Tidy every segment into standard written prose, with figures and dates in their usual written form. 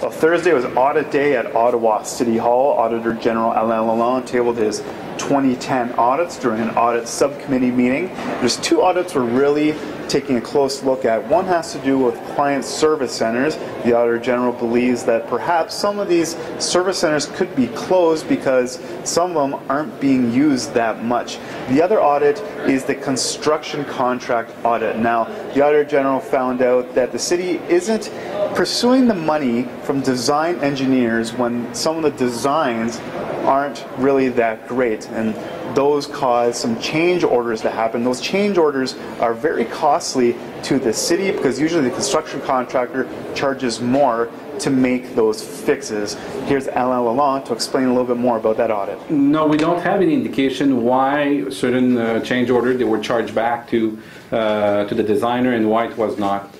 Well, Thursday was audit day at Ottawa City Hall. Auditor General Alain Lalonde tabled his 2010 audits during an audit subcommittee meeting. There's two audits we're really taking a close look at. One has to do with client service centers. The Auditor General believes that perhaps some of these service centers could be closed because some of them aren't being used that much. The other audit is the construction contract audit. Now, the Auditor General found out that the city isn't pursuing the money from design engineers when some of the designs aren't really that great, and those cause some change orders to happen. Those change orders are very costly to the city because usually the construction contractor charges more to make those fixes. Here's Alain Lalonde to explain a little bit more about that audit. No, we don't have any indication why certain change orders they were charged back to the designer and why it was not.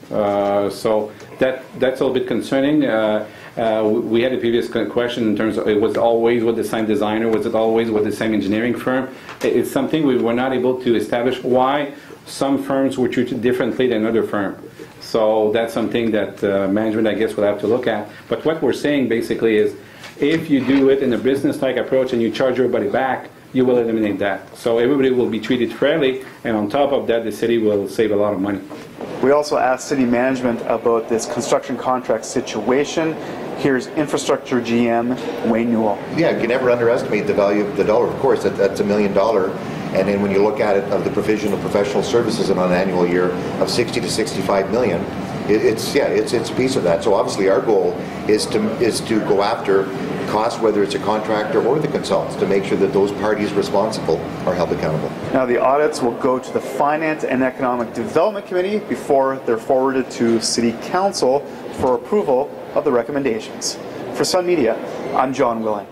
So that's a little bit concerning. We had a previous question in terms of it was always with the same designer, was it always with the same engineering firm? It's something we were not able to establish why some firms were treated differently than other firms. So that's something that management, I guess, will have to look at. But what we're saying basically is if you do it in a business-like approach and you charge everybody back, you will eliminate that. So everybody will be treated fairly, and on top of that, the city will save a lot of money. We also asked city management about this construction contract situation. Here's infrastructure GM Wayne Newell. Yeah, you can never underestimate the value of the dollar. Of course, that's $1 million. And then when you look at it, of the provision of professional services in an annual year of 60 to 65 million, it's a piece of that. So obviously our goal is to go after costs, whether it's a contractor or the consultants, to make sure that those parties responsible are held accountable. Now the audits will go to the Finance and Economic Development Committee before they're forwarded to City Council for approval of the recommendations. For Sun Media, I'm John Willing.